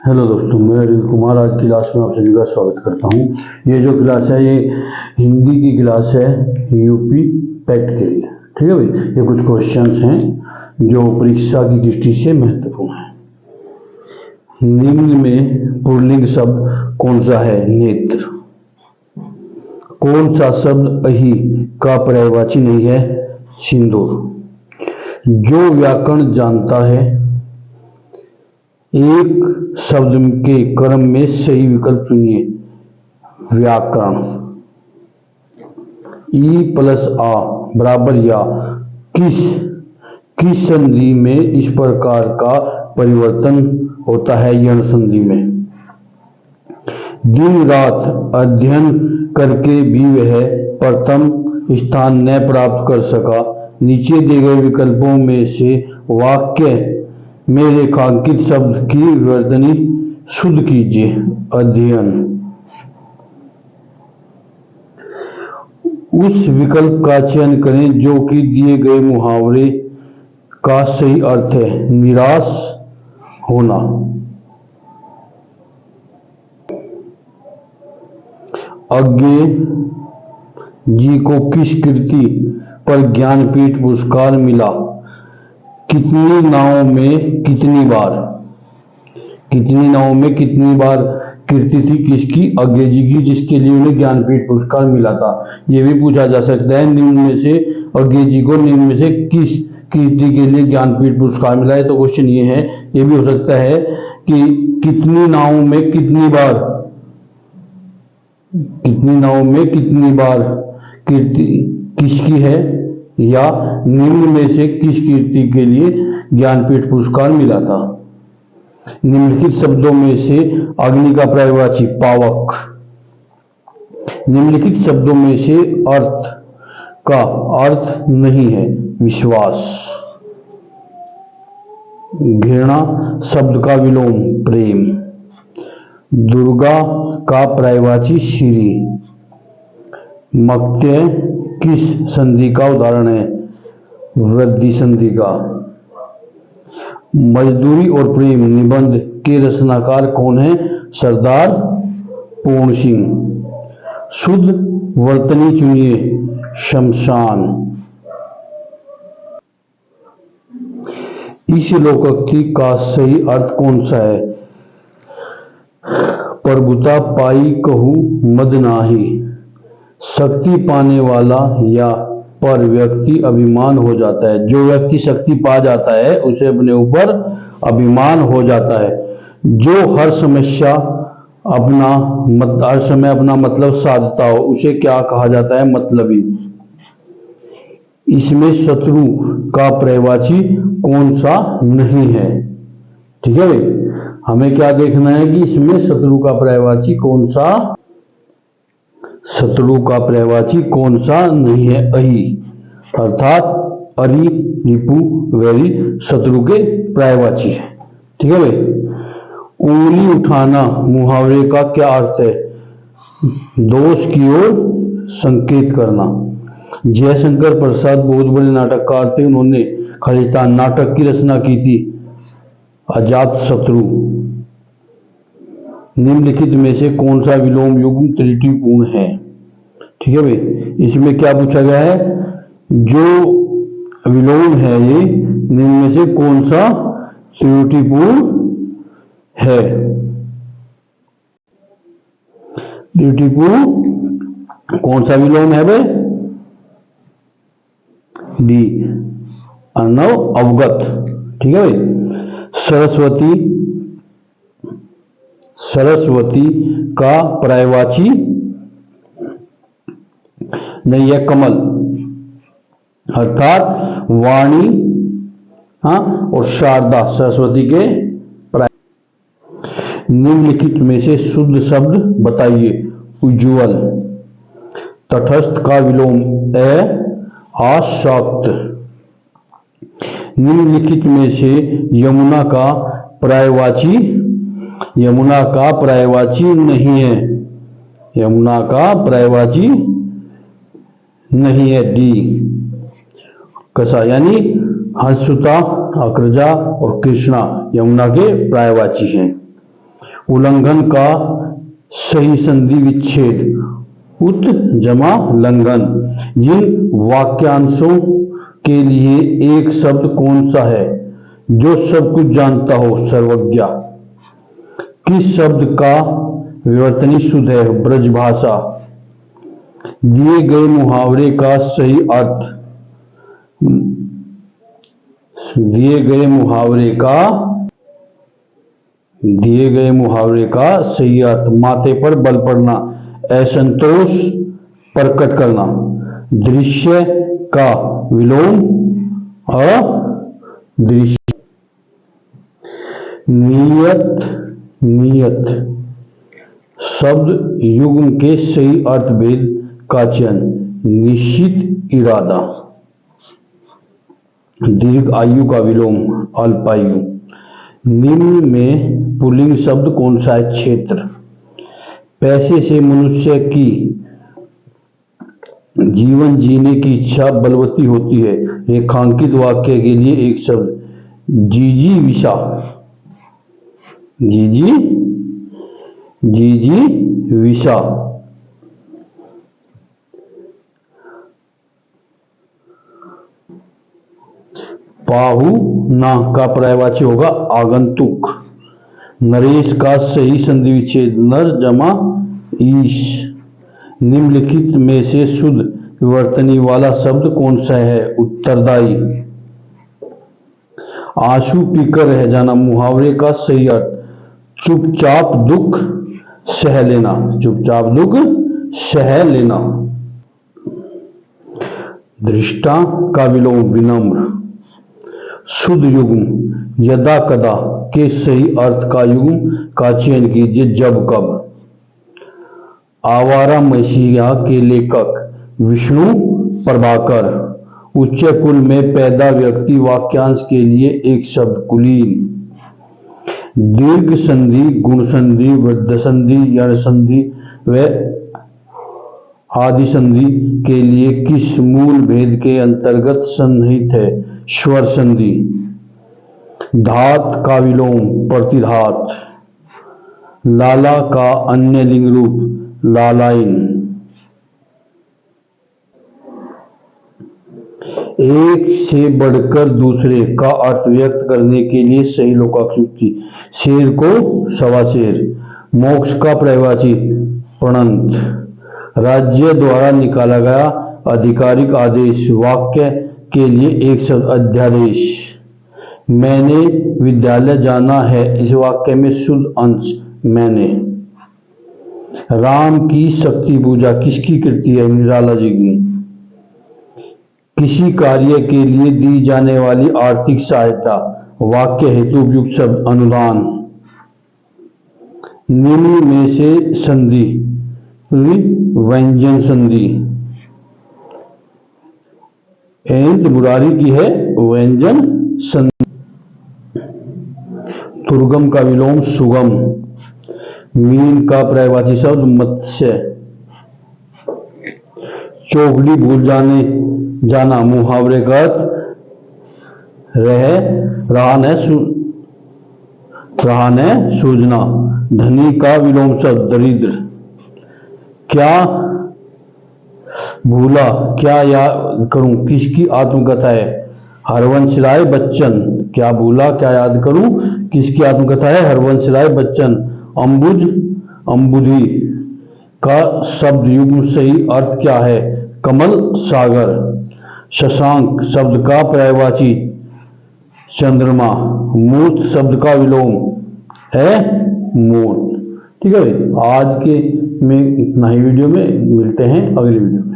Hello दोस्तों, मैं अनिल कुमार आज की क्लास में आप सभी का स्वागत करता हूँ। ये जो क्लास है ये हिंदी की क्लास है यूपी पेट के लिए। ठीक है भाई, ये कुछ क्वेश्चंस हैं जो परीक्षा की दृष्टि से महत्वपूर्ण हैं। निम्न में पुल्लिंग शब्द कौन सा है? नेत्र। कौन सा शब्द अहि का पर्यायवाची नहीं है? सिंदूर। जो व्याकरण जानता है एक शब्द के क्रम में सही विकल्प चुनिए। व्याकरण। ई प्लस आ बराबर या किस संधि में इस प्रकार का परिवर्तन होता है? यण संधि में। दिन रात अध्ययन करके भी वह प्रथम स्थान न प्राप्त कर सका। नीचे दिए गए विकल्पों में से वाक्य में रेखांकित शब्द की विवर्तनी शुद्ध कीजिए। अध्ययन। उस विकल्प का चयन करें जो कि दिए गए मुहावरे का सही अर्थ है। निराश होना। अज्ञेय जी को किस कृति पर ज्ञानपीठ पुरस्कार मिला? कितनी नावों में कितनी बार? कितनी नावों में कितनी बार कीर्ति थी किसकी? अज्ञेय जी की, जिसके लिए उन्हें ज्ञानपीठ पुरस्कार मिला था। यह भी पूछा जा सकता है निम्न में से अज्ञेय जी को निम्न में से किस कीर्ति के लिए ज्ञानपीठ पुरस्कार मिला है? तो क्वेश्चन ये है, ये भी हो सकता है कि कितनी नावों में कितनी बार, कितनी नावों में कितनी बार कीर्ति किसकी है, या निम्न में से किस कीर्ति के लिए ज्ञानपीठ पुरस्कार मिला था। निम्नलिखित शब्दों में से अग्नि का पर्यायवाची पावक। निम्नलिखित शब्दों में से अर्थ का अर्थ नहीं है विश्वास। घृणा शब्द का विलोम प्रेम। दुर्गा का पर्यायवाची श्री। मक्त्य किस संधि का उदाहरण है? वृद्धि संधि का। मजदूरी और प्रेम निबंध के रचनाकार कौन है? सरदार पूर्ण सिंह। शुद्ध वर्तनी चुनिए। शमशान। इस लोकोक्ति का सही अर्थ कौन सा है? प्रभुता पाई कहूँ मद नाही। शक्ति पाने वाला या पर व्यक्ति अभिमान हो जाता है। जो व्यक्ति शक्ति पा जाता है उसे अपने ऊपर अभिमान हो जाता है। जो हर समय अपना मतलब साधता हो उसे क्या कहा जाता है? मतलबी। इसमें शत्रु का पर्यायवाची कौन सा नहीं है? ठीक है भाई, हमें क्या देखना है कि इसमें शत्रु का पर्यायवाची कौन सा, शत्रु का पर्यायवाची कौन सा नहीं है? अहि। अर्थात अरि रिपु वैरी शत्रु के पर्यायवाची है। ठीक है भाई। उंगली उठाना मुहावरे का क्या अर्थ है? दोष की ओर संकेत करना। जयशंकर प्रसाद बहुत बड़े नाटककार थे। उन्होंने खालिस्तान नाटक की रचना की थी। अजात शत्रु। निम्नलिखित में से कौन सा विलोम युग्म त्रुटिपूर्ण है? ठीक है भाई, इसमें क्या पूछा गया है? जो विलोम है ये निम्न में से कौन सा त्रुटिपूर्ण है? त्रुटिपूर्ण कौन सा विलोम है भाई? डी, अर्णव अवगत। ठीक है भाई। सरस्वती का पर्यायवाची नहीं है कमल। अर्थात वाणी और शारदा सरस्वती के पर्याय। निम्नलिखित में से शुद्ध शब्द बताइए। उज्ज्वल। तटस्थ का विलोम आसक्त। निम्नलिखित में से यमुना का पर्यायवाची नहीं है। यमुना का पर्यायवाची नहीं है। डी, कसा, यानी हंसुता, अग्रजा और कृष्णा यमुना के पर्यायवाची हैं। उल्लंघन का सही संधि विच्छेद, उत जमा लंघन। जिन वाक्यांशों के लिए एक शब्द कौन सा है जो सब कुछ जानता हो, सर्वज्ञ। किस शब्द का विवर्तनी शुद्ध है, ब्रजभाषा। दिए गए मुहावरे का सही अर्थ, दिए गए मुहावरे का सही अर्थ, माथे पर बल पड़ना, असंतोष प्रकट करना। दृश्य का विलोम, अदृश्य। नियत शब्द युग्म के सही अर्थ भेद का चयन, निश्चित इरादा। दीर्घ आयु का विलोम, अल्पायु। निम्न में पुल्लिंग शब्द कौन सा है, क्षेत्र। पैसे से मनुष्य की जीवन जीने की इच्छा बलवती होती है। रेखांकित वाक्य के लिए एक शब्द, जिजीविषा। जिजीविषा। पाहुना का पर्यायवाची होगा आगंतुक। नरेश का सही संधि विच्छेद, नर जमा ईश। निम्नलिखित में से शुद्ध विवर्तनी वाला शब्द कौन सा है, उत्तरदायी। आंसू पीकर रह जाना, मुहावरे का सही अर्थ, चुपचाप दुख सह लेना। चुपचाप दुख सह लेना। दृष्टा का विलोम, विनम्र। शुद्ध युग्म, यदा कदा के सही अर्थ का युग्म का चयन कीजिए, जब कब। आवारा मसीहा के लेखक, विष्णु प्रभाकर। उच्च कुल में पैदा व्यक्ति, वाक्यांश के लिए एक शब्द, कुलीन। दीर्घ संधि, गुण संधि, वृद्ध संधि, यण संधि व आदि संधि के लिए किस मूल भेद के अंतर्गत सन्निहित है, स्वर संधि। धात का विलोम, प्रतिधात। लाला का अन्य लिंग रूप, लालाइन। एक से बढ़कर दूसरे का अर्थ व्यक्त करने के लिए सही लोकायुक्ति, शेर को सवा शेर। मोक्ष का पर्यायवाची, प्रणंत। राज्य द्वारा निकाला गया आधिकारिक आदेश, वाक्य के लिए एक शब्द, अध्यादेश। मैंने विद्यालय जाना है, इस वाक्य में शुद्ध अंश, मैंने। राम की शक्ति पूजा किसकी कृति है, निराला जी की। किसी कार्य के लिए दी जाने वाली आर्थिक सहायता, वाक्य हेतु उपयुक्त शब्द, अनुदान। निम्न में से संधि, व्यंजन संधि। एंत मुरारी की है व्यंजन संधि। दुर्गम का विलोम, सुगम। मीन का पर्यायवाची शब्द, मत्स्य। चौगली भूल जाना, मुहावरे का अर्थ, रहा न सूझना। धनी का विलोम शब्द, दरिद्र। क्या भूला क्या याद करूं, किसकी आत्मकथा है, हरवंश राय बच्चन। क्या भूला क्या याद करूं, किसकी आत्मकथा है, हरवंश राय बच्चन। अंबुज, अंबुधि का शब्द युग्म सही अर्थ क्या है, कमल सागर। शशांक शब्द का पर्यायवाची, चंद्रमा। मूर्त शब्द का विलोम है, मूर्त। ठीक है, आज के में इतना ही वीडियो में, मिलते हैं अगली वीडियो में।